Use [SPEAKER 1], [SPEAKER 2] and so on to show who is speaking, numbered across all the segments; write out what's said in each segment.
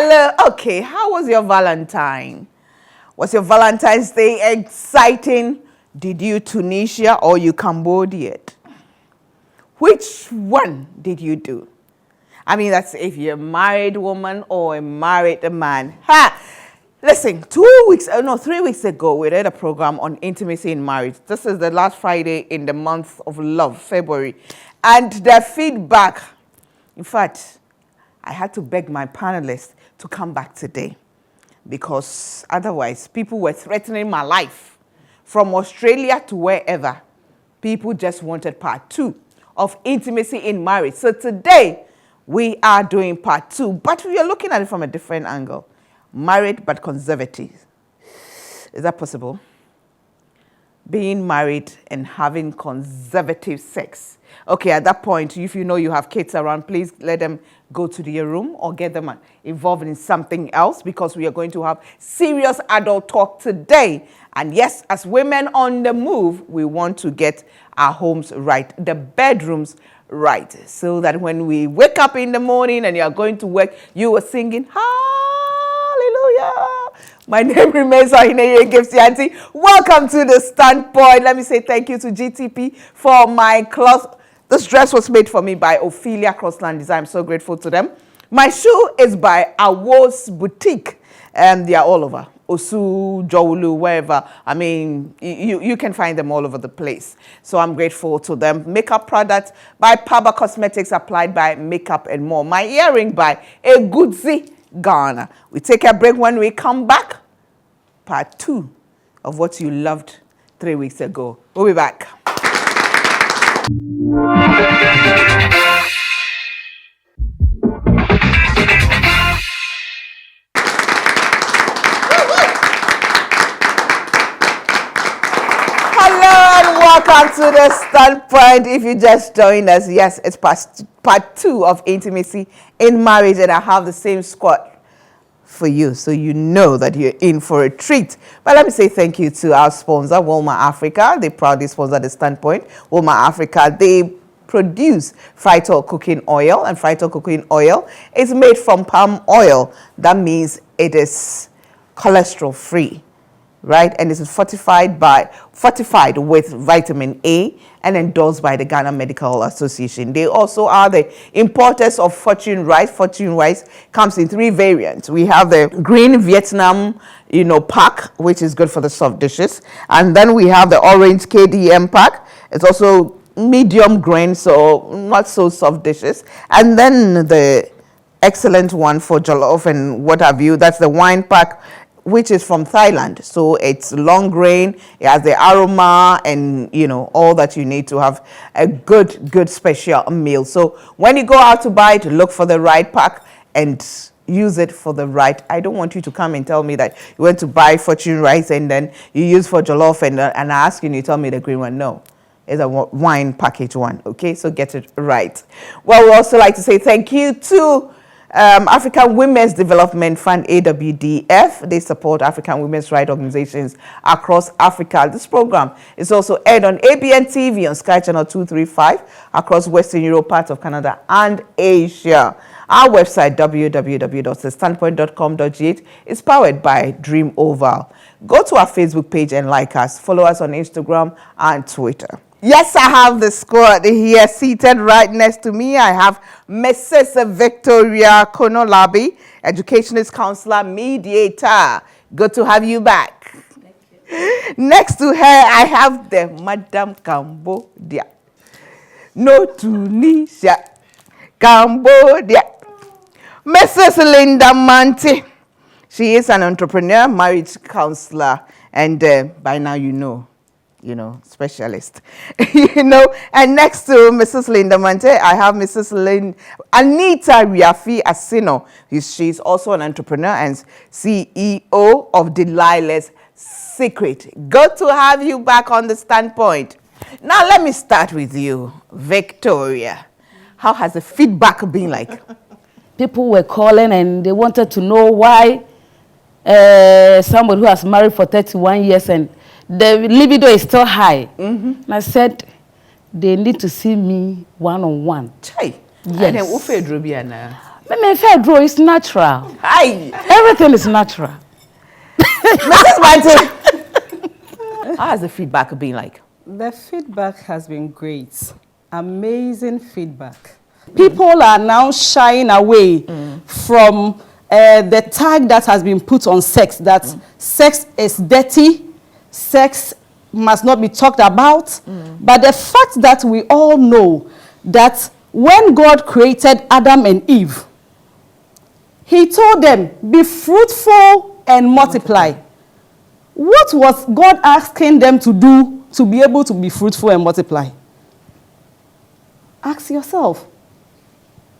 [SPEAKER 1] Hello. Okay, how was your Valentine? Was your Valentine's Day exciting? Did you Tunisia or you Cambodia? Which one did you do? I mean, that's if you're a married woman or a married man. Ha! Listen, 3 weeks ago, we did a program on intimacy in marriage. This is the last Friday in the month of love, February. And the feedback, in fact, I had to beg my panelists to come back today because otherwise people were threatening my life. From Australia to wherever, people just wanted part 2 of intimacy in marriage. So today, we are doing part 2, but we are looking at it from a different angle. Married but conservative. Is that possible? Being married and having conservative sex. Okay, at that point, if you know you have kids around, please let them go to their room or get them involved in something else because we are going to have serious adult talk today. And yes, as women on the move, we want to get our homes right, the bedrooms right, so that when we wake up in the morning and you are going to work, you are singing, hallelujah. My name remains Gifty. Welcome to the StandPoint. Let me say thank you to GTP for my cloth. This dress was made for me by Ophelia Crossland Design. I'm so grateful to them. My shoe is by Awos Boutique. They are all over. Osu, Jowulu, wherever. I mean, you can find them all over the place. So I'm grateful to them. Makeup products by Paba Cosmetics, applied by Makeup and More. My earring by Egudzi Ghana. We take a break. When we come back, part 2 of what you loved 3 weeks ago. We'll be back. Welcome to the StandPoint. If you just joined us, yes, it's part 2 of intimacy in marriage, and I have the same squad for you, so you know that you're in for a treat. But let me say thank you to our sponsor, Walmart Africa. They proudly sponsor the StandPoint. Walmart Africa, they produce Phytol cooking oil, and Phytol cooking oil is made from palm oil. That means it is cholesterol free. Right, and this is fortified with vitamin A and endorsed by the Ghana Medical Association. They also are the importers of Fortune Rice. Fortune Rice comes in 3 variants. We have the green Vietnam, pack, which is good for the soft dishes, and then we have the orange KDM pack. It's also medium grain, so not so soft dishes, and then the excellent one for jollof and what have you. That's the wine pack, which is from Thailand. So it's long grain, it has the aroma and, all that you need to have a good special meal. So when you go out to buy it, look for the right pack and use it for the right. I don't want you to come and tell me that you went to buy Fortune Rice and then you use for jollof and I ask you and you tell me the green one. No. It's a wine package one, okay? So get it right. Well, we also like to say thank you to African Women's Development Fund, AWDF. They support African women's rights organizations across Africa. This program is also aired on ABN TV on Sky Channel 235 across Western Europe, parts of Canada, and Asia. Our website, www.thestandpoint.com.gh, is powered by Dream Oval. Go to our Facebook page and like us. Follow us on Instagram and Twitter. Yes, I have the squad here seated right next to me. I have Mrs. Victoria Konolabi, Educationist Counselor, Mediator. Good to have you back.
[SPEAKER 2] Thank you.
[SPEAKER 1] Next to her, I have the Madam Cambodia. No Tunisia, Cambodia. Mrs. Linda Manti. She is an entrepreneur, marriage counselor, and by now specialist. And next to Mrs. Linda Mante, I have Mrs. Anita Riafi Asino. She's also an entrepreneur and CEO of Delilah's Secret. Good to have you back on the StandPoint. Now let me start with you, Victoria. How has the feedback been like?
[SPEAKER 2] People were calling and they wanted to know why somebody who has married for 31 years and the libido is still high. Mm-hmm. And I said, they need to see me one-on-one.
[SPEAKER 1] Chai.
[SPEAKER 2] Yes.
[SPEAKER 1] And then
[SPEAKER 2] Me Fedro is natural.
[SPEAKER 1] Hi.
[SPEAKER 2] Everything is natural.
[SPEAKER 1] Mrs. Martin. How has the feedback been like?
[SPEAKER 3] The feedback has been great. Amazing feedback. People are now shying away from the tag that has been put on sex, that sex is dirty, sex must not be talked about. But the fact that we all know that when God created Adam and Eve, he told them, be fruitful and multiply. What was God asking them to do to be able to be fruitful and multiply? Ask yourself.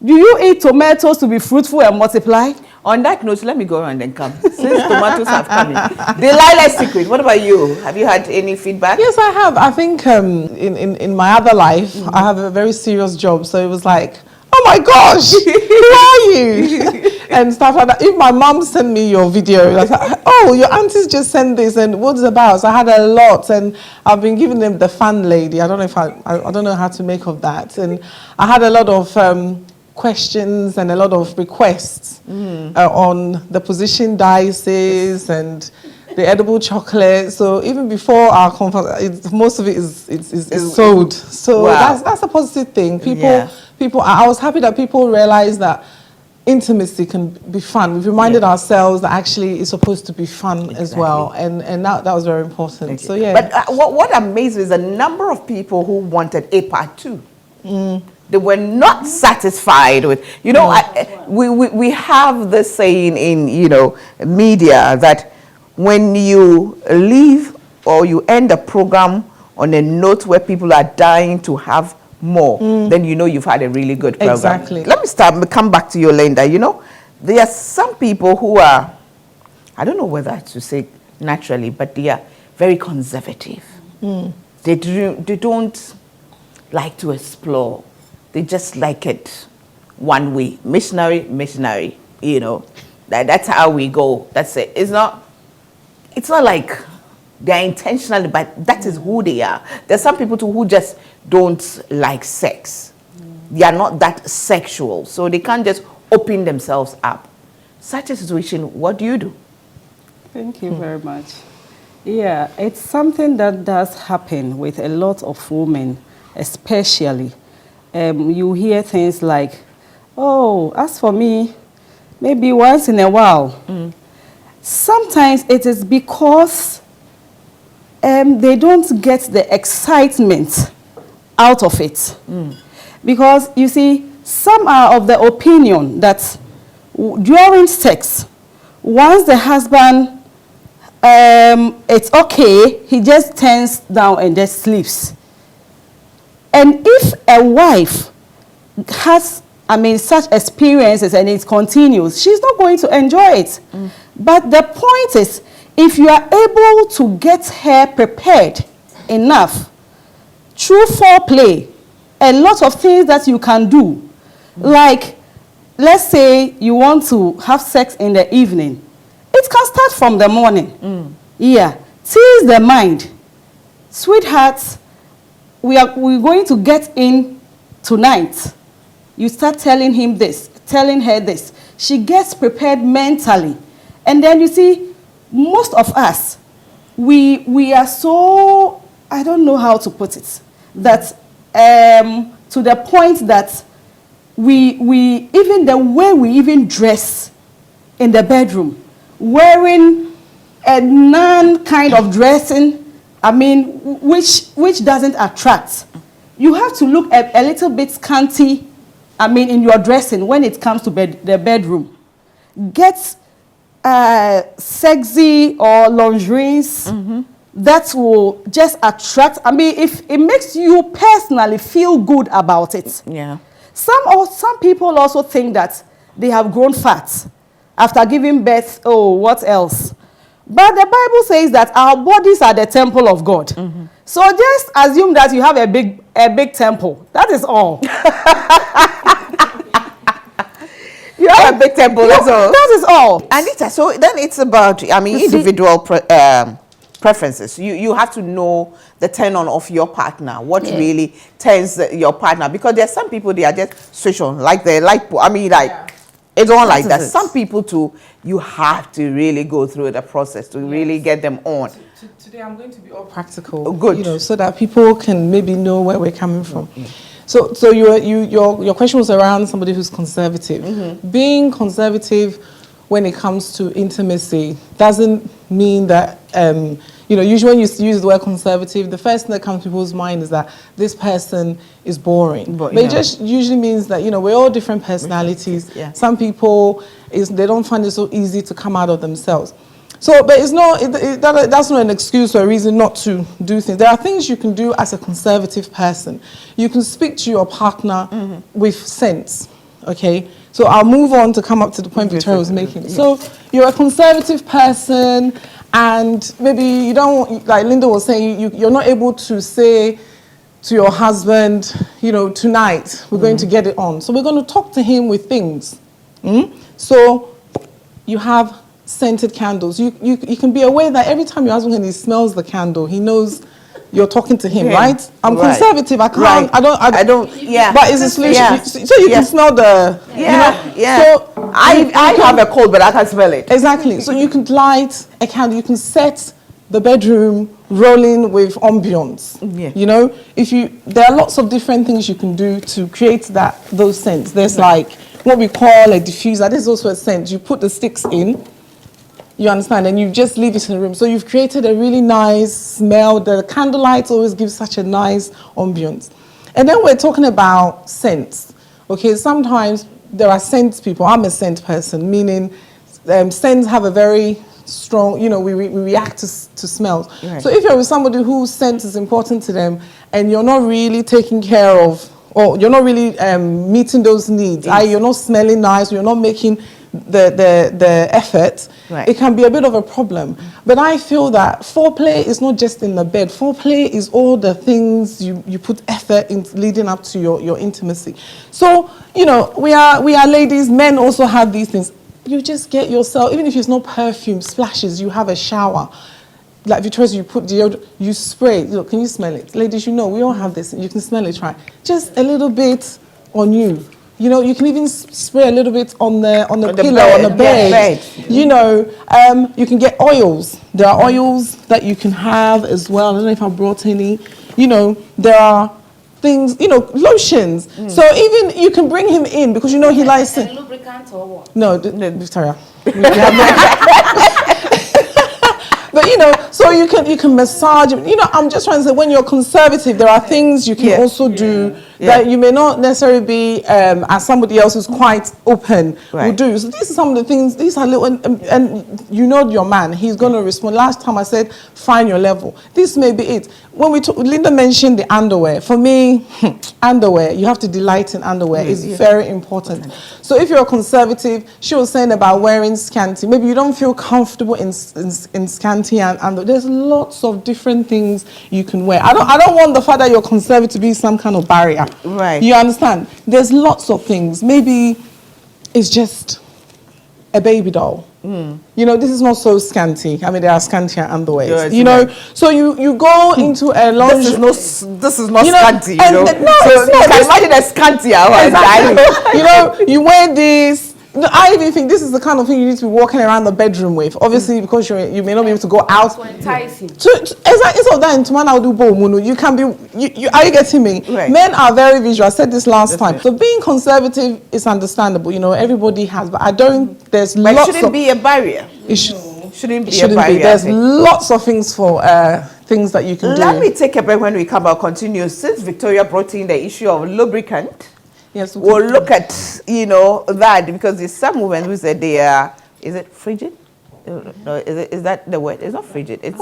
[SPEAKER 3] Do you eat tomatoes to be fruitful and multiply?
[SPEAKER 1] On that note, let me go around and come. Since tomatoes have come in. Delilah's secret, what about you? Have you had any feedback?
[SPEAKER 4] Yes, I have. I think in my other life, I have a very serious job. So it was like, oh my gosh, who are you? And stuff like that. If my mom sent me your video, I was like, oh, your aunties just sent this and what's it about? So I had a lot and I've been giving them the fun lady. I don't know if I don't know how to make of that. And I had a lot of questions and a lot of requests on the position dices and the edible chocolate. So even before our conference, most of it is sold. So
[SPEAKER 1] wow.
[SPEAKER 4] that's a positive thing. People. I was happy that people realized that intimacy can be fun. We've reminded ourselves that actually it's supposed to be fun as well, and that was very important. Okay. So yeah.
[SPEAKER 1] But what amazed me is the number of people who wanted a part 2. They were not satisfied with, you know, we have this saying in, you know, media that when you leave or you end a program on a note where people are dying to have more, then you know you've had a really good program.
[SPEAKER 4] Exactly.
[SPEAKER 1] Let me come back to you, Linda. You know, there are some people who are, I don't know whether to say naturally, but they are very conservative. They don't like to explore. They just like it one way. Missionary, you know. That's how we go. That's it. It's not like they're intentionally, but that is who they are. There's some people too who just don't like sex. They are not that sexual, so they can't just open themselves up. Such a situation, what do you do?
[SPEAKER 3] Thank you very much. Yeah, it's something that does happen with a lot of women, especially. You hear things like, oh, as for me, maybe once in a while. Sometimes it is because they don't get the excitement out of it. Because, you see, some are of the opinion that during sex, once the husband, it's okay, he just turns down and just sleeps. And if a wife has, such experiences and it continues, she's not going to enjoy it. But the point is, if you are able to get her prepared enough through foreplay, a lot of things that you can do, like, let's say you want to have sex in the evening, it can start from the morning. Yeah, tease the mind. Sweetheart, we're going to get in tonight. You start telling him this, telling her this. She gets prepared mentally. And then you see, most of us, we are so, I don't know how to put it, that to the point that we even the way we even dress in the bedroom, wearing a non kind of dressing, which doesn't attract. You have to look a little bit scanty, in your dressing when it comes to the bedroom. Get sexy or lingeries that will just attract. If it makes you personally feel good about it.
[SPEAKER 1] Yeah.
[SPEAKER 3] Some people also think that they have grown fat after giving birth. Oh, what else? But the Bible says that our bodies are the temple of God. So just assume that you have a big temple. That is all.
[SPEAKER 1] You have a big temple, that's all.
[SPEAKER 3] That is all.
[SPEAKER 1] Anita, so then it's about, individual preferences. You have to know the turn-on of your partner, what really turns your partner. Because there are some people, they are just switch on, like they like, It's all like
[SPEAKER 2] is
[SPEAKER 1] that.
[SPEAKER 2] it.
[SPEAKER 1] Some people too, you have to really go through the process to really get them on.
[SPEAKER 4] Today I'm going to be all practical.
[SPEAKER 1] Oh, good.
[SPEAKER 4] You know, so that people can maybe know where we're coming from. So your question was around somebody who's conservative. Being conservative when it comes to intimacy doesn't mean that, you know, usually when you use the word conservative, the first thing that comes to people's mind is that this person is boring. But it just usually means that, you know, we're all different personalities.
[SPEAKER 1] Yeah.
[SPEAKER 4] Some people, they don't find it so easy to come out of themselves. So, but it's not, that's not an excuse or a reason not to do things. There are things you can do as a conservative person. You can speak to your partner with sense, okay? So I'll move on to come up to the point Victoria was making. So you're a conservative person and maybe you don't, like Linda was saying, you're not able to say to your husband, you know, tonight we're going to get it on. So we're going to talk to him with things. So you have scented candles. You can be aware that every time your husband, when he smells the candle, he knows you're talking to him, right? I'm conservative. I can't. I don't.
[SPEAKER 1] Yeah.
[SPEAKER 4] But it's a solution.
[SPEAKER 1] Yeah.
[SPEAKER 4] So you can smell the.
[SPEAKER 1] Yeah.
[SPEAKER 4] You know, So
[SPEAKER 1] I have a cold, but I can smell it.
[SPEAKER 4] exactly. So you can light a candle. You can set the bedroom rolling with ambience.
[SPEAKER 1] Yeah.
[SPEAKER 4] You know, there are lots of different things you can do to create those scents. There's like what we call a diffuser. This is also a scent. You put the sticks in. You understand? And you just leave it in the room. So you've created a really nice smell. The candlelight always gives such a nice ambience. And then we're talking about scents. Okay, sometimes there are scent people. I'm a scent person, meaning scents have a very strong, you know, we react to smells.
[SPEAKER 1] Right.
[SPEAKER 4] So if you're with somebody whose scent is important to them and you're not really taking care of, or you're not really meeting those needs, you're not smelling nice, you're not making the effort, it can be a bit of a problem. But I feel that foreplay is not just in the bed. Foreplay is all the things you put effort in leading up to your intimacy. So, you know, we are ladies, men also have these things. You just get yourself, even if it's not perfume, splashes, you have a shower. Like Victoria, you put deodorant, you spray. Look, can you smell it? Ladies, you know, we all have this. You can smell it, right? Just a little bit on you. You know, you can even spray a little bit on the pillow, on the bed. You know, you can get oils. There are oils that you can have as well. I don't know if I brought any. You know, there are things, you know, lotions. So even you can bring him in because you know he likes it.
[SPEAKER 2] Lubricant or what?
[SPEAKER 4] No, Victoria. We have no. But you know, so you can massage. You know, I'm just trying to say, when you're conservative, there are things you can also do that you may not necessarily be as somebody else who's quite open will do. So these are some of the things. These are little, and you know your man. He's going to respond. Last time I said, find your level. This may be it. When Linda mentioned the underwear. For me, underwear. You have to delight in underwear. It's very important. So if you're a conservative, she was saying about wearing scanty. Maybe you don't feel comfortable in scanty and there's lots of different things you can wear. I don't want the fact that you're conservative to be some kind of barrier.
[SPEAKER 1] Right.
[SPEAKER 4] You understand? There's lots of things. Maybe it's just a baby doll. You know, this is not so scanty. I mean, there are scantier underwears. You know, so you go into a lingerie.
[SPEAKER 1] This is not scanty. You know,
[SPEAKER 4] no,
[SPEAKER 1] so you can imagine a scantier one.
[SPEAKER 4] Exactly. You know, you wear this. No, I even think this is the kind of thing you need to be walking around the bedroom with. Obviously, because you may not be able to go out.
[SPEAKER 2] Enticing.
[SPEAKER 4] Exactly. So that in Tumana will do bomuno. You can be. Are you getting me?
[SPEAKER 1] Right.
[SPEAKER 4] Men are very visual. I said this last time. So being conservative is understandable. You know, everybody has, but I don't. There's
[SPEAKER 1] But
[SPEAKER 4] lots
[SPEAKER 1] it shouldn't
[SPEAKER 4] of.
[SPEAKER 1] be a barrier.
[SPEAKER 4] It shouldn't
[SPEAKER 1] be a barrier.
[SPEAKER 4] There's lots of things for things that you can do.
[SPEAKER 1] Let me take a break. When we come out, continue. Since Victoria brought in the issue of lubricant.
[SPEAKER 4] Yes,
[SPEAKER 1] we'll look at, you know, that because there's some women who said they are, is it frigid? No, is that the word? It's not frigid. It's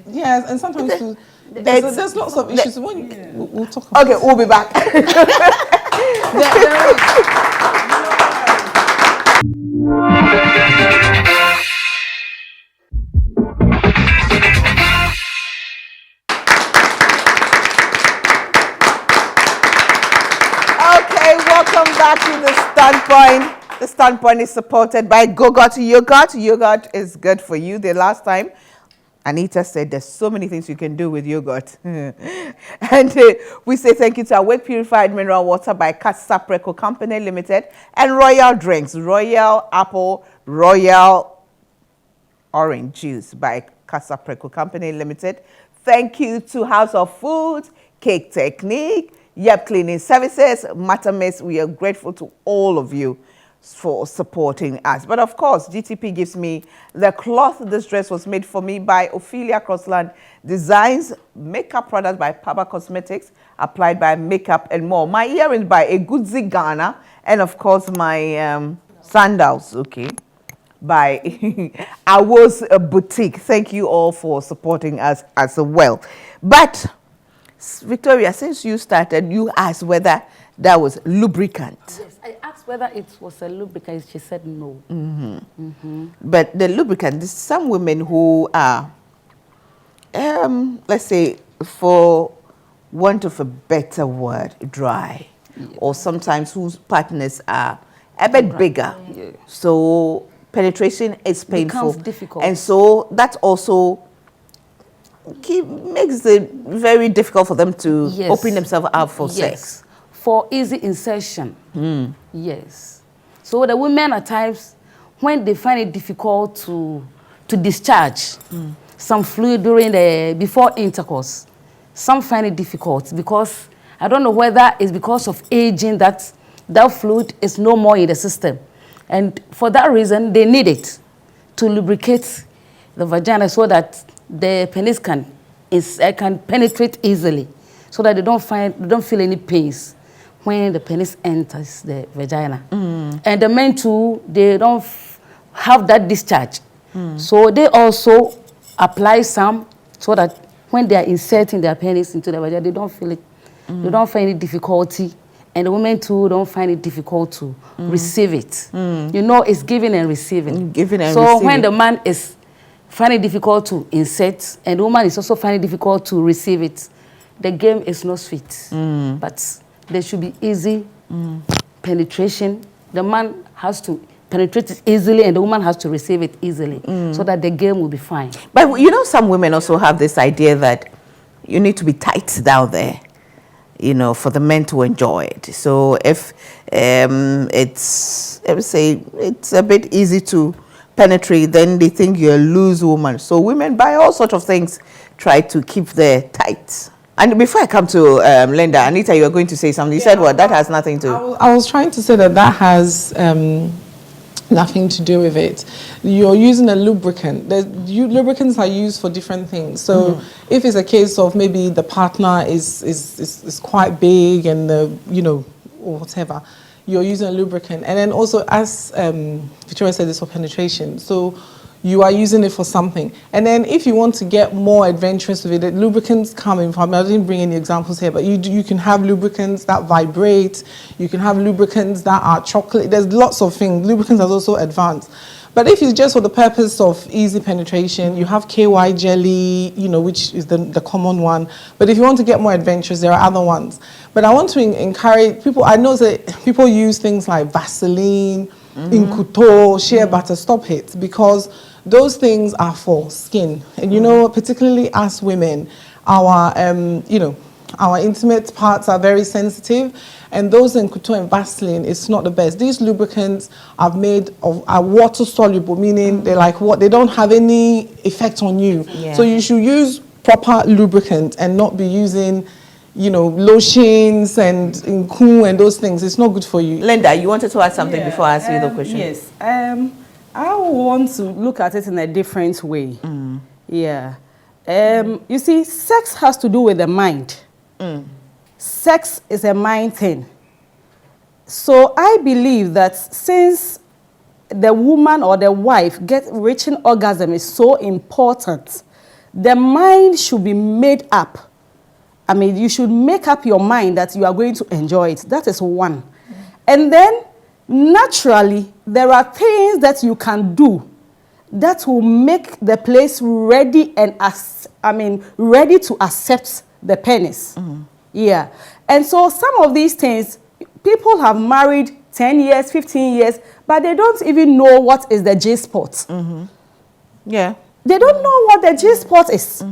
[SPEAKER 4] yes, and sometimes there's lots of issues. We'll talk about.
[SPEAKER 1] Okay, we'll be back. Welcome back to the StandPoint. The StandPoint is supported by Go-Got Yogurt. Yogurt is good for you. The last time Anita said there's so many things you can do with yogurt. And we say thank you to Awake Purified Mineral Water by Casapreco Company Limited and Royal Drinks, Royal Apple, Royal Orange Juice by Casapreco Company Limited. Thank you to House of Foods, Cake Technique, Yep Cleaning Services, Matamis. We are grateful to all of you for supporting us. But of course, GTP gives me the cloth. This dress was made for me by Ophelia Crossland Designs, makeup products by Paba Cosmetics, applied by Makeup and More. My earrings by Egudzi Ghana, and of course my sandals, okay, by Awo's Boutique. Thank you all for supporting us as well. But Victoria, since you started, you asked whether that was lubricant.
[SPEAKER 2] Yes, I asked whether it was a lubricant. She said no.
[SPEAKER 1] But the lubricant, there's some women who are, let's say, for want of a better word, dry, or sometimes whose partners are a bit bigger.
[SPEAKER 2] Yeah.
[SPEAKER 1] So penetration is painful.
[SPEAKER 2] Becomes difficult.
[SPEAKER 1] And so that also makes it very difficult for them to open themselves up for sex.
[SPEAKER 2] For easy insertion. Yes. So the women at times, when they find it difficult to discharge some fluid before intercourse, some find it difficult because I don't know whether it's because of aging that fluid is no more in the system. And for that reason, they need it to lubricate the vagina so that the penis can penetrate easily, so that they don't feel any pains when the penis enters the vagina. And the men too, they don't have that discharge. So they also apply some so that when they are inserting their penis into the vagina, they don't feel it. They don't find any difficulty. And the women too don't find it difficult to receive it. You know, it's giving and receiving. So when the man is finding it difficult to insert, and the woman is also finding it difficult to receive it, the game is not sweet. But there should be easy penetration. The man has to penetrate it easily, and the woman has to receive it easily, so that the game will be fine.
[SPEAKER 1] But you know, some women also have this idea that you need to be tight down there, you know, for the men to enjoy it. So if it's, I would say, it's a bit easy to penetrate, then they think you're a loose woman. So women, by all sorts of things, try to keep their tight. And before I come to Linda, Anita, you were going to say something. You said what? That has nothing to...
[SPEAKER 4] I was trying to say that has nothing to do with it. You're using a lubricant. Lubricants are used for different things. So if it's a case of maybe the partner is quite big and or whatever, you're using a lubricant. And then also, as Victoria said, it's for penetration. So you are using it for something. And then if you want to get more adventurous with it, the lubricants come in. I didn't bring any examples here, but you can have lubricants that vibrate. You can have lubricants that are chocolate. There's lots of things. Lubricants are also advanced. But if it's just for the purpose of easy penetration, you have KY jelly, which is the common one. But if you want to get more adventurous, there are other ones. But I want to encourage people. I know that people use things like Vaseline, Incuto, shea butter, stop it, because those things are for skin. And particularly us women, our intimate parts are very sensitive, and those in Incuto and Vaseline, it's not the best. These lubricants are water soluble, meaning they're like they don't have any effect on you. Yeah. So you should use proper lubricant and not be using lotions and Inku and those things. It's not good for you.
[SPEAKER 1] Linda, you wanted to add something before I ask you the question?
[SPEAKER 3] Yes. I want to look at it in a different way. Yeah. You see, sex has to do with the mind. Sex is a mind thing. So I believe that since the woman or the wife reaching orgasm is so important, the mind should be made up. I mean, you should make up your mind that you are going to enjoy it. That is one. And then, naturally, there are things that you can do that will make the place ready and ready to accept the penis. Yeah. And so some of these things, people have married 10 years, 15 years, but they don't even know what is the G-spot.
[SPEAKER 1] Yeah.
[SPEAKER 3] They don't know what the G-spot is.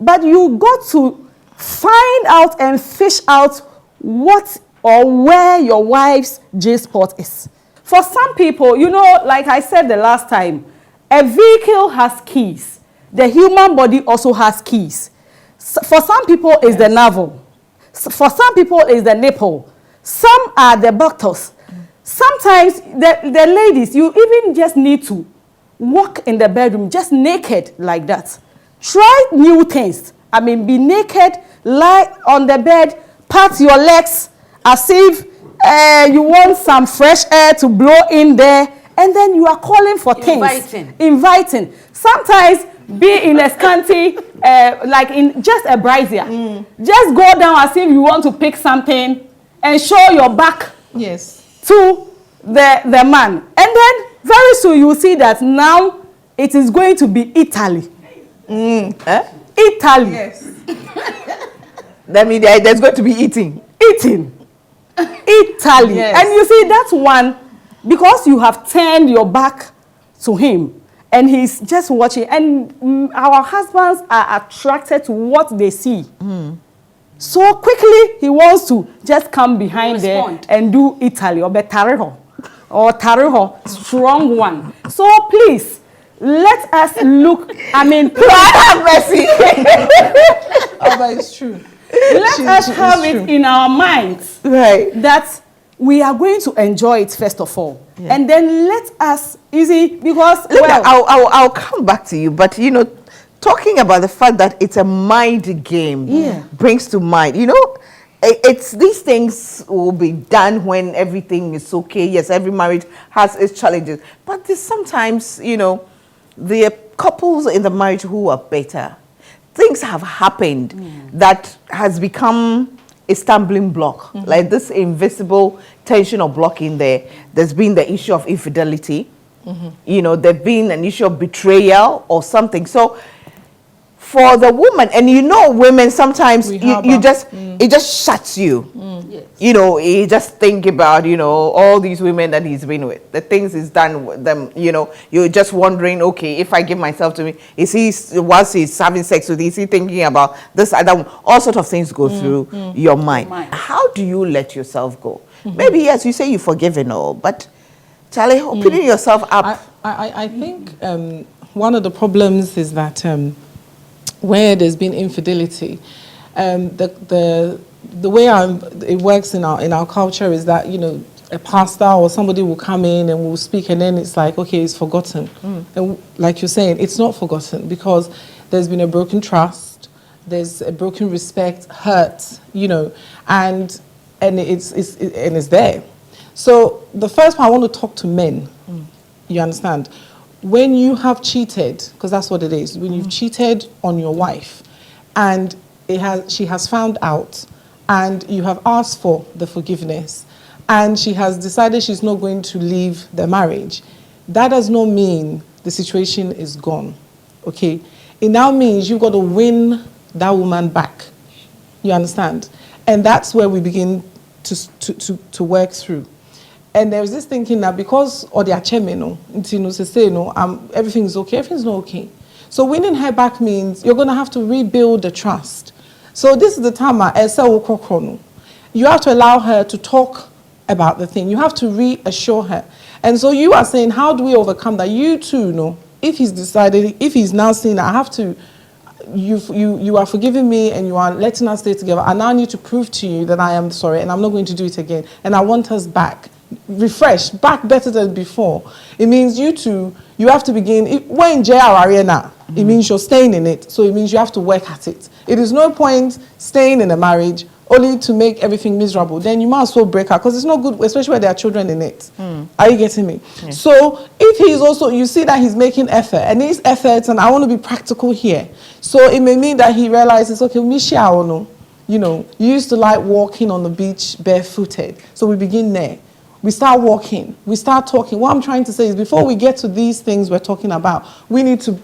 [SPEAKER 3] But you got to find out and fish out what or where your wife's G-spot is. For some people, you know, like I said the last time, a vehicle has keys. The human body also has keys. For some people, it's the navel. For some people, it's the nipple. Some are the buttocks. Sometimes, the ladies, you even just need to walk in the bedroom just naked like that. Try new things. I mean, be naked, lie on the bed, pat your legs as if you want some fresh air to blow in there, and then you are calling for things. Inviting. Sometimes be in a scanty, like in just a brazier. Just go down as if you want to pick something and show your back to the man. And then very soon you will see that now it is going to be Italy. Italy.
[SPEAKER 1] Yes. That means there's going to be eating.
[SPEAKER 3] Italy.
[SPEAKER 1] Yes.
[SPEAKER 3] And you see that one, because you have turned your back to him and he's just watching, and our husbands are attracted to what they see. So quickly he wants to just come behind there and do Italy or Betariho or Tariho, strong one. So please, let us look, I mean,
[SPEAKER 1] God have mercy.
[SPEAKER 4] Oh, but it's true.
[SPEAKER 3] Let us have it in our minds that we are going to enjoy it first of all. And then let us, because,
[SPEAKER 1] I'll come back to you, but you know, talking about the fact that it's a mind game brings to mind, you know, it's these things will be done when everything is okay. Yes, every marriage has its challenges, but there's sometimes, you know, the couples in the marriage who are better, things have happened that has become a stumbling block, like this invisible tension or block in there. There's been the issue of infidelity, you know, there's been an issue of betrayal or something. So for the woman, and you know, women sometimes it just shuts you. You know, you just think about, you know, all these women that he's been with, the things he's done with them. You know, you're just wondering, okay, if I give myself to me, is he, whilst he's having sex with, is he thinking about this, that, all sorts of things go through your mind. How do you let yourself go? Maybe yes, you say you forgive and all, but Charlie, opening yourself up.
[SPEAKER 4] I think one of the problems is that where there's been infidelity, the way it works in our culture is that, you know, a pastor or somebody will come in and will speak, and then it's like, okay, it's forgotten. And like you're saying, it's not forgotten because there's been a broken trust, there's a broken respect, hurt, you know, and it's there. So the first one, I want to talk to men. You understand? When you have cheated, because that's what it is, when you've cheated on your wife and she has found out and you have asked for the forgiveness and she has decided she's not going to leave the marriage, that does not mean the situation is gone, okay? It now means you've got to win that woman back. You understand? And that's where we begin to work through. And there's this thinking that because everything is okay, everything's not okay. So winning her back means you're going to have to rebuild the trust. So this is the time you have to allow her to talk about the thing. You have to reassure her. And so you are saying, how do we overcome that? You too know, if he's now saying, I have to, you are forgiving me and you are letting us stay together, I now need to prove to you that I am sorry and I'm not going to do it again. And I want us back. Refreshed, back better than before. It means you have to begin, we're in JR arena, it means you're staying in it, so it means you have to work at it. It is no point staying in a marriage only to make everything miserable. Then you might as well break up, because it's not good, especially where there are children in it. Are you getting me? Yeah. So if he's also, you see that he's making effort, and his efforts, and I want to be practical here. So it may mean that he realizes, okay, you know, you used to like walking on the beach barefooted, so we begin there. We start walking, we start talking. What I'm trying to say is before we get to these things we're talking about, we need to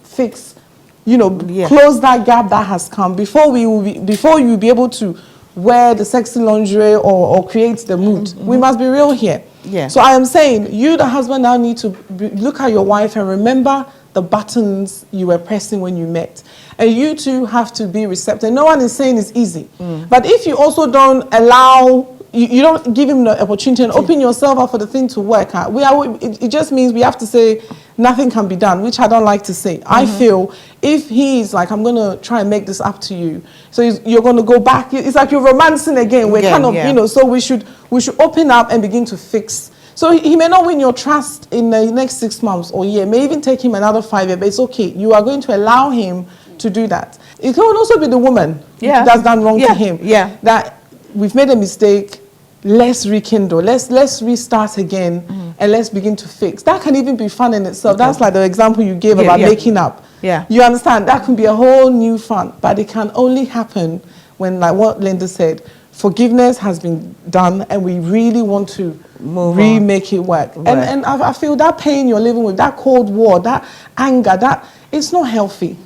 [SPEAKER 4] fix, you know, close that gap that has come before you'll be able to wear the sexy lingerie or create the mood. We must be real here. Yeah. So I am saying you, the husband, now need to look at your wife and remember the buttons you were pressing when you met. And you two have to be receptive. No one is saying it's easy. But if you also don't allow, you don't give him the opportunity and open yourself up for the thing to work out, it just means we have to say nothing can be done, which I don't like to say. I feel if he's like, I'm going to try and make this up to you, so you're going to go back, it's like you're romancing again. We're kind of, so we should open up and begin to fix. So he may not win your trust in the next 6 months or year, may even take him another 5 years, but it's okay. You are going to allow him to do that. It can also be the woman that's done wrong to him. That we've made a mistake, let's rekindle, let's restart again, and let's begin to fix. That can even be fun in itself. That's like the example you gave about making up. You understand? That can be a whole new fun, but it can only happen when, like what Linda said, forgiveness has been done and we really want to remake it work. And I feel that pain you're living with, that cold war, that anger, that it's not healthy.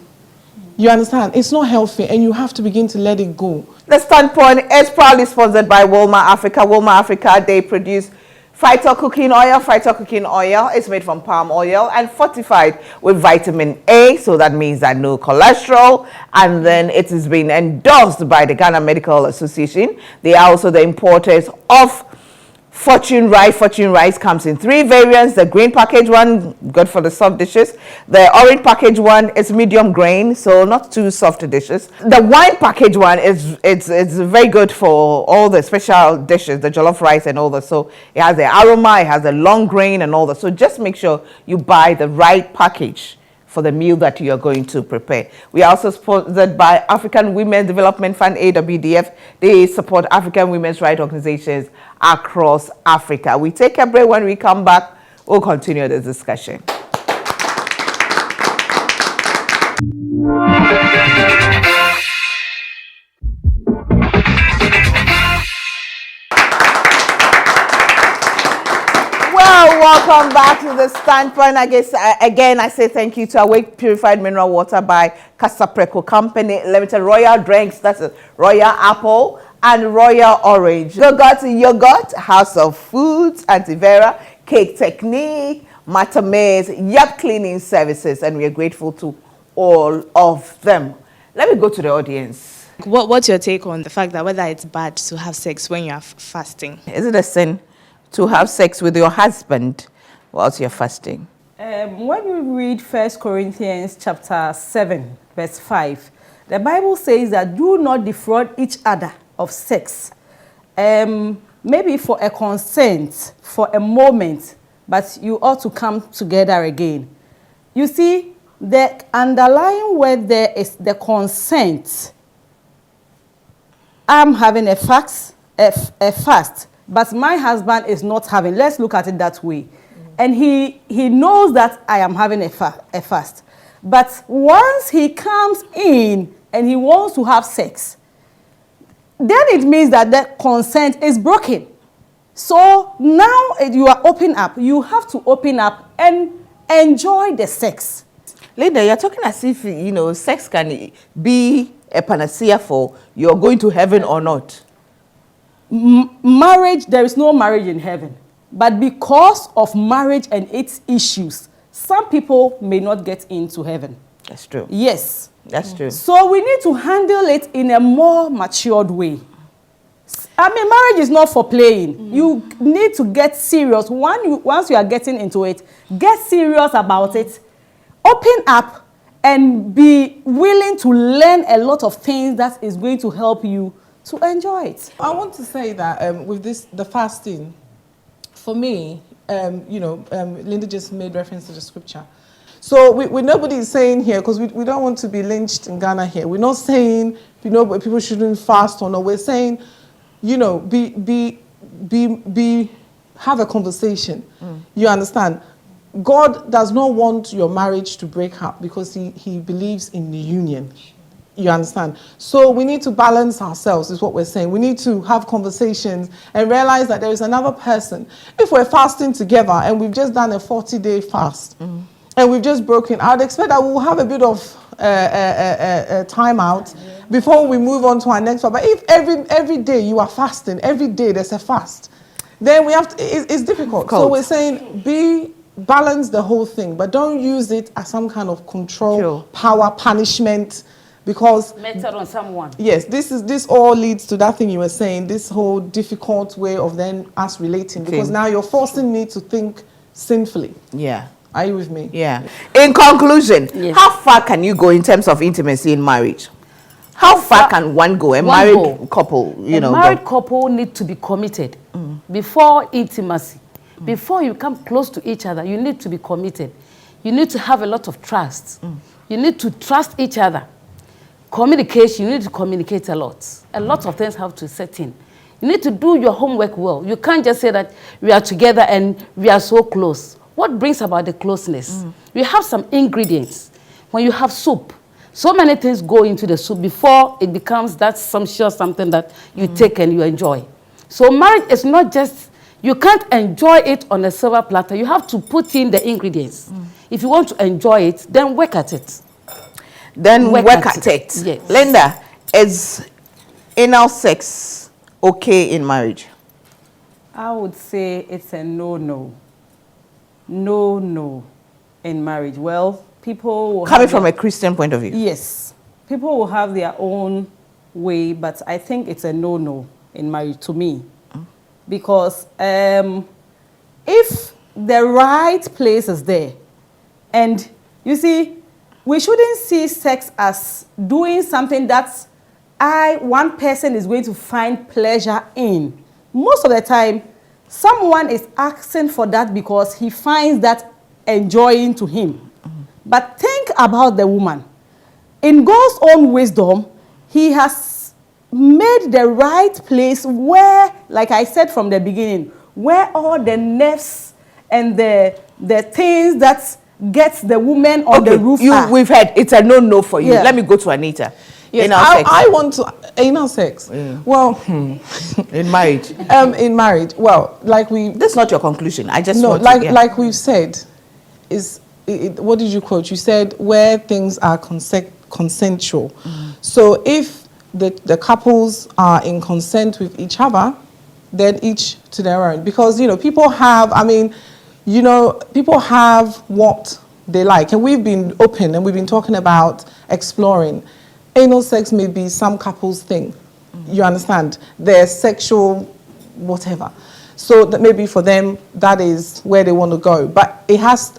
[SPEAKER 4] You understand? It's not healthy and you have to begin to let it go.
[SPEAKER 1] The Standpoint is proudly sponsored by Walmart Africa. Walmart Africa, they produce Phyto cooking oil. Phyto cooking oil is made from palm oil and fortified with vitamin A, so that means that no cholesterol. And then it has been endorsed by the Ghana Medical Association. They are also the importers of Fortune Rice. Fortune Rice comes in 3 variants. The green package one, good for the soft dishes. The orange package one is medium grain, so not too soft dishes. The wine package one it's very good for all the special dishes, the jollof rice and all that. So it has the aroma, it has the long grain and all that. So just make sure you buy the right package for the meal that you are going to prepare. We are also sponsored by African Women's Development Fund, AWDF. They support African women's rights organizations across Africa. We take a break. When we come back, we'll continue the discussion. Welcome back to the Standpoint. I guess again I say thank you to Awake Purified Mineral Water by Casapreco Company Limited, Royal Drinks, that's a Royal Apple and Royal Orange, Yogurt, House of Foods, Antivera, Cake Technique, Matamaze, Yap Cleaning Services, and we are grateful to all of them. Let me go to the audience.
[SPEAKER 5] What's your take on the fact that whether it's bad to have sex when you're fasting?
[SPEAKER 1] Is it a sin to have sex with your husband whilst you're fasting?
[SPEAKER 3] When you read 1 Corinthians chapter 7, verse 5, the Bible says that do not defraud each other of sex. Maybe for a consent, for a moment, but you ought to come together again. You see, the underlying word there is the consent. I'm having a fast, but my husband is not having. Let's look at it that way. And he knows that I am having a fast. But once he comes in and he wants to have sex, then it means that the consent is broken. So now you are open up. You have to open up and enjoy the sex.
[SPEAKER 1] Linda, you're talking as if, sex can be a panacea for you're going to heaven or not.
[SPEAKER 3] Marriage, there is no marriage in heaven. But because of marriage and its issues, some people may not get into heaven.
[SPEAKER 1] That's true.
[SPEAKER 3] Yes.
[SPEAKER 1] That's true.
[SPEAKER 3] So we need to handle it in a more matured way. I mean, marriage is not for playing. You need to get serious. Once you are getting into it, get serious about it. Open up and be willing to learn a lot of things that is going to help you to enjoy it.
[SPEAKER 4] I want to say that with the fasting, for me, Linda just made reference to the scripture. So nobody is saying here, because we don't want to be lynched in Ghana here. We're not saying people shouldn't fast or no. We're saying, have a conversation. You understand? God does not want your marriage to break up because he believes in the union. You understand? So we need to balance ourselves, is what we're saying. We need to have conversations and realize that there is another person. If we're fasting together and we've just done a 40-day fast and we've just broken, I'd expect that we'll have a bit of time out before we move on to our next one. But if every day you are fasting, every day there's a fast, then we have to, it's difficult. So we're saying balance the whole thing, but don't use it as some kind of control,
[SPEAKER 1] Sure.
[SPEAKER 4] power, punishment, because
[SPEAKER 2] Method on someone.
[SPEAKER 4] yes, this all leads to that thing you were saying, this whole difficult way of then us relating, because
[SPEAKER 1] Same.
[SPEAKER 4] now you're forcing me to think sinfully.
[SPEAKER 1] Yeah.
[SPEAKER 4] Are you with me?
[SPEAKER 1] Yeah. In conclusion,
[SPEAKER 2] Yes.
[SPEAKER 1] how far can you go in terms of intimacy in marriage? How far can one go? A
[SPEAKER 2] One
[SPEAKER 1] married
[SPEAKER 2] go.
[SPEAKER 1] couple, you
[SPEAKER 2] A
[SPEAKER 1] know.
[SPEAKER 2] married couple need to be committed before intimacy. Before you come close to each other, you need to be committed. You need to have a lot of trust. You need to trust each other. Communication, you need to communicate a lot. A lot of things have to set in. You need to do your homework well. You can't just say that we are together and we are so close. What brings about the closeness? You have some ingredients. When you have soup, so many things go into the soup before it becomes that sumptuous something that you take and you enjoy. So marriage is not just, you can't enjoy it on a silver platter. You have to put in the ingredients. If you want to enjoy it, then work at it.
[SPEAKER 1] Then
[SPEAKER 2] Work
[SPEAKER 1] work
[SPEAKER 2] at
[SPEAKER 1] at
[SPEAKER 2] it.
[SPEAKER 1] it.
[SPEAKER 2] Yes.
[SPEAKER 1] Linda, is anal sex okay in marriage?
[SPEAKER 3] I would say it's a no-no. No-no in marriage. Well, people will
[SPEAKER 1] Coming
[SPEAKER 3] have
[SPEAKER 1] from
[SPEAKER 3] their-
[SPEAKER 1] a Christian point of view.
[SPEAKER 3] Yes. People will have their own way, but I think it's a no-no in marriage to me. Because if the right place is there, and you see, we shouldn't see sex as doing something that one person is going to find pleasure in. Most of the time, someone is asking for that because he finds that enjoying to him. But think about the woman. In God's own wisdom, he has made the right place where, like I said from the beginning, where all the nerves and the things that gets the woman on the roof are.
[SPEAKER 1] We've heard it's a no-no for you.
[SPEAKER 3] Yeah.
[SPEAKER 1] Let me go to Anita.
[SPEAKER 4] Yes,
[SPEAKER 1] Anal sex
[SPEAKER 4] I want to anal sex. Well,
[SPEAKER 1] in marriage.
[SPEAKER 4] in marriage, well, like we
[SPEAKER 1] This is not your conclusion. I just
[SPEAKER 4] no,
[SPEAKER 1] want
[SPEAKER 4] like
[SPEAKER 1] to, yeah.
[SPEAKER 4] like we've said, what did you quote? You said where things are consensual. So if the couples are in consent with each other, then each to their own. Because people have, people have what they like, and we've been open and we've been talking about exploring. Anal sex may be some couples' thing. You understand? Their sexual whatever. So that maybe for them that is where they want to go. But it has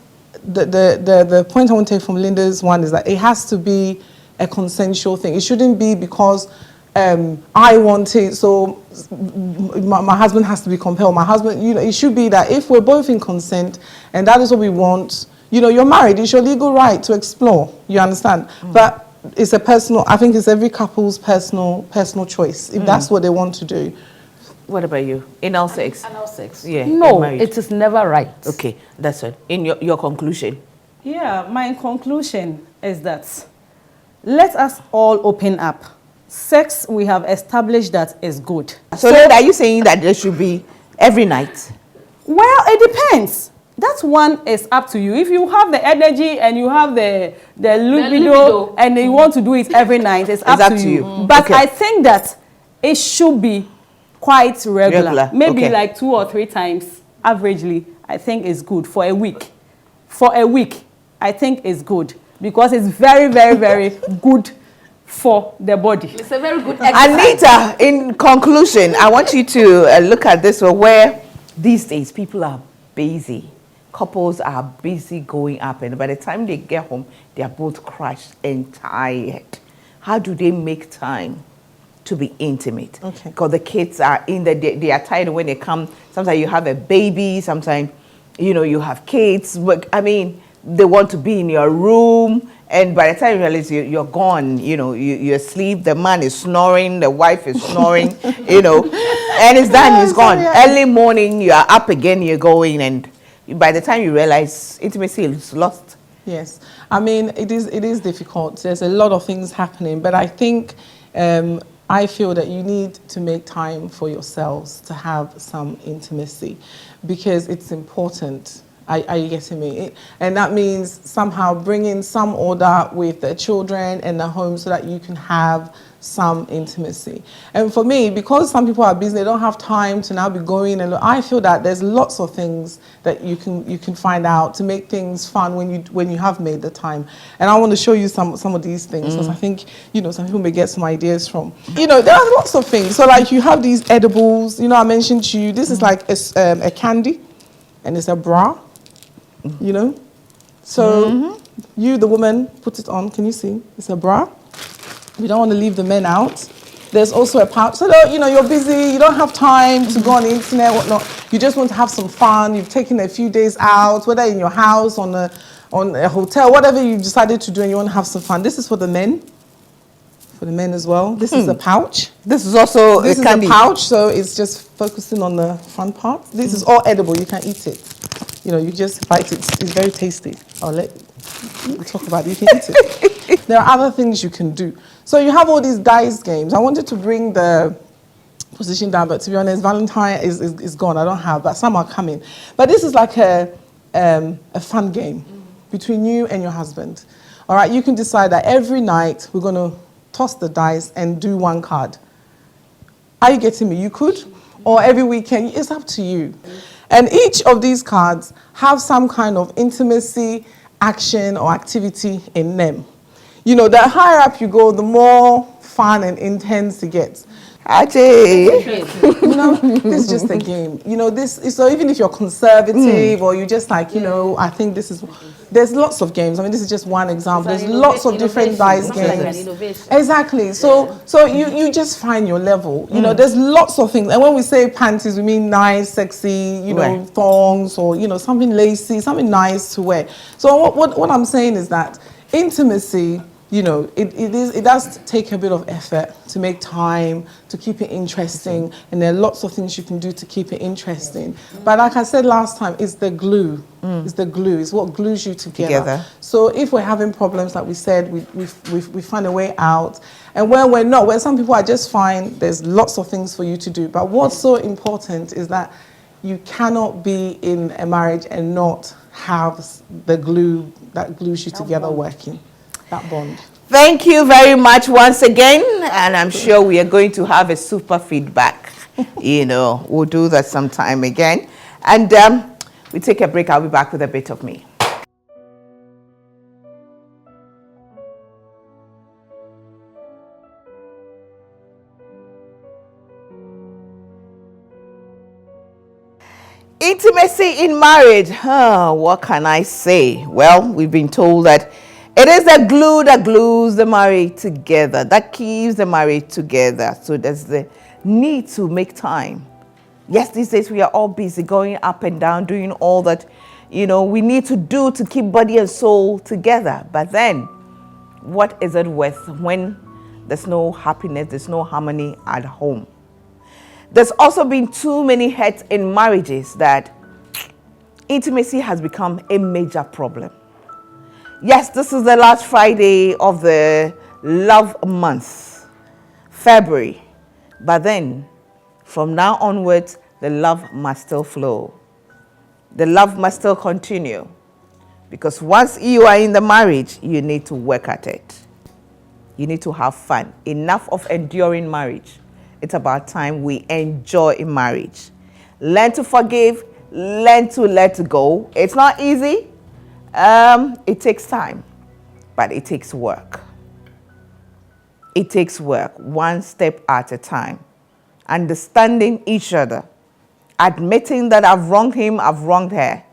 [SPEAKER 4] the point I want to take from Linda's one is that it has to be a consensual thing. It shouldn't be because I want it, so my husband has to be compelled. My husband, it should be that if we're both in consent and that is what we want, you're married, it's your legal right to explore. You understand? But it's I think it's every couple's personal choice, if that's what they want to do.
[SPEAKER 1] What about you? Anal sex?
[SPEAKER 2] Anal sex?
[SPEAKER 1] Yeah, in
[SPEAKER 2] No,
[SPEAKER 1] marriage.
[SPEAKER 2] it is never right.
[SPEAKER 1] Okay, that's it. In your conclusion.
[SPEAKER 3] Yeah, my conclusion is that let us all open up. Sex, we have established that is good.
[SPEAKER 1] So Linda, are you saying that there should be every night?
[SPEAKER 3] Well, it depends. That one is up to you. If you have the energy and you have the libido and you want to do it every night, it's up to you. But
[SPEAKER 1] Okay.
[SPEAKER 3] I think that it should be quite regular. Maybe
[SPEAKER 1] Okay.
[SPEAKER 3] like 2 or 3 times averagely, I think is good for a week. For a week, I think is good because it's very, very, very good for the body.
[SPEAKER 2] It's a very good exercise.
[SPEAKER 1] Anita, in conclusion, I want you to look at this where these days people are busy. Couples are busy going up, and by the time they get home, they are both crushed and tired. How do they make time to be intimate?
[SPEAKER 4] Okay.
[SPEAKER 1] Because the kids are they are tired when they come. Sometimes you have a baby, sometimes you have kids. But they want to be in your room, and by the time you realize you're gone, you're asleep, the man is snoring, the wife is snoring, and it's done, it's gone. Early morning, you are up again, you're going, and by the time you realize intimacy is lost.
[SPEAKER 4] Yes, it is difficult. There's a lot of things happening, but I think I feel that you need to make time for yourselves to have some intimacy because it's important. Are you getting me? And that means somehow bringing some order with the children and the home so that you can have some intimacy. And for me, because some people are busy, they don't have time to now be going, and I feel that there's lots of things that you can find out to make things fun when you have made the time. And I want to show you some of these things, because I think, you know, some people may get some ideas from. You know, there are lots of things. So like you have these edibles, you know, I mentioned to you, this is like a candy, and it's a bra, you know. So you, the woman, put it on. Can you see? It's a bra. We don't want to leave the men out. There's also a pouch. So, you know, you're busy, you don't have time to go on the internet, whatnot. You just want to have some fun. You've taken a few days out, whether in your house, on a hotel, whatever you decided to do, and you want to have some fun. This is for the men. For the men as well. This is a pouch.
[SPEAKER 1] This is also
[SPEAKER 4] This
[SPEAKER 1] a
[SPEAKER 4] is
[SPEAKER 1] candy.
[SPEAKER 4] a pouch, so it's just focusing on the front part. This is all edible. You can eat it. You know, you just bite it. It's very tasty. I'll let you talk about it. You can eat it. There are other things you can do. So you have all these dice games. I wanted to bring the position down, but to be honest, Valentine is gone. I don't have, but some are coming. But this is like a fun game between you and your husband. All right, you can decide that every night we're going to toss the dice and do one card. Are you getting me? You could. Or every weekend, it's up to you. And each of these cards have some kind of intimacy, action, or activity in them. You know, the higher up you go, the more fun and intense it gets.
[SPEAKER 1] Ajay.
[SPEAKER 4] You know, this is just a game. You know, so even if you're conservative or you just like, you know, I think there's lots of games. I mean, this is just one example. There's lots of different dice games. Exactly. So you just find your level. You know, there's lots of things. And when we say panties, we mean nice, sexy, you know, thongs, or, you know, something lacy, something nice to wear. So what I'm saying is that intimacy, you know, it does take a bit of effort to make time, to keep it interesting, and there are lots of things you can do to keep it interesting. But like I said last time, it's the glue. It's the glue. It's what glues you together. So if we're having problems, like we said, we find a way out. And when we're not, when some people are just fine, there's lots of things for you to do. But what's so important is that you cannot be in a marriage and not have the glue that glues you together working. That bond.
[SPEAKER 1] Thank you very much once again, and I'm sure we are going to have a super feedback. You know, we'll do that sometime again. And we take a break. I'll be back with a bit of me. Intimacy in marriage. What can I say? Well, we've been told that it is the glue that glues the marriage together, that keeps the marriage together. So there's the need to make time. Yes, these days we are all busy going up and down, doing all that, you know, we need to do to keep body and soul together. But then, what is it worth when there's no happiness, there's no harmony at home? There's also been too many hurts in marriages that intimacy has become a major problem. Yes, this is the last Friday of the love month, February. But then, from now onwards, the love must still flow. The love must still continue. Because once you are in the marriage, you need to work at it. You need to have fun. Enough of enduring marriage. It's about time we enjoy marriage. Learn to forgive, learn to let go. It's not easy. It takes time, but it takes work. It takes work, one step at a time. Understanding each other, admitting that I've wronged him, I've wronged her,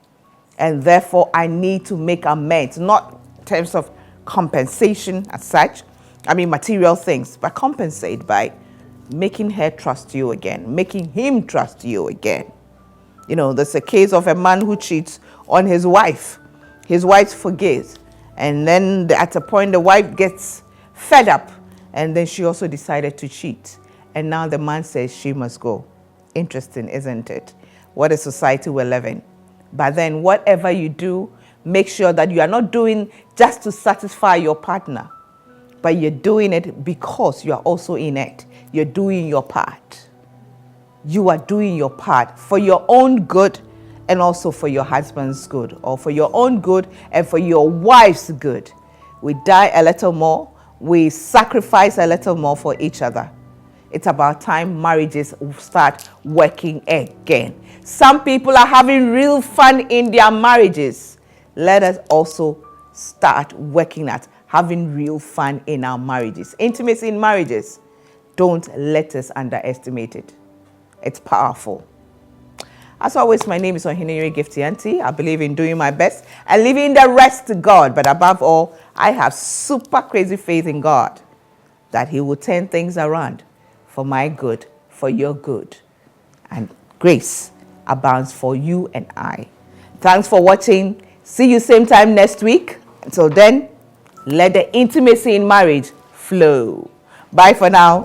[SPEAKER 1] and therefore I need to make amends, not in terms of compensation as such, I mean material things, but compensate by making her trust you again, making him trust you again. You know, there's a case of a man who cheats on his wife. His wife forgives, and then at a point the wife gets fed up, and then she also decided to cheat. And now the man says she must go. Interesting, isn't it? What a society we're living. But then whatever you do, make sure that you are not doing just to satisfy your partner, but you're doing it because you are also in it. You're doing your part. You are doing your part for your own good and also for your husband's good, or for your own good and for your wife's good. We die a little more, we sacrifice a little more for each other. It's about time marriages start working again. Some people are having real fun in their marriages. Let us also start working at having real fun in our marriages. Intimacy in marriages, don't let us underestimate it. It's powerful. As always, my name is Ohiniri Gifty Auntie. I believe in doing my best and leaving the rest to God. But above all, I have super crazy faith in God that He will turn things around for my good, for your good. And grace abounds for you and I. Thanks for watching. See you same time next week. Until then, let the intimacy in marriage flow. Bye for now.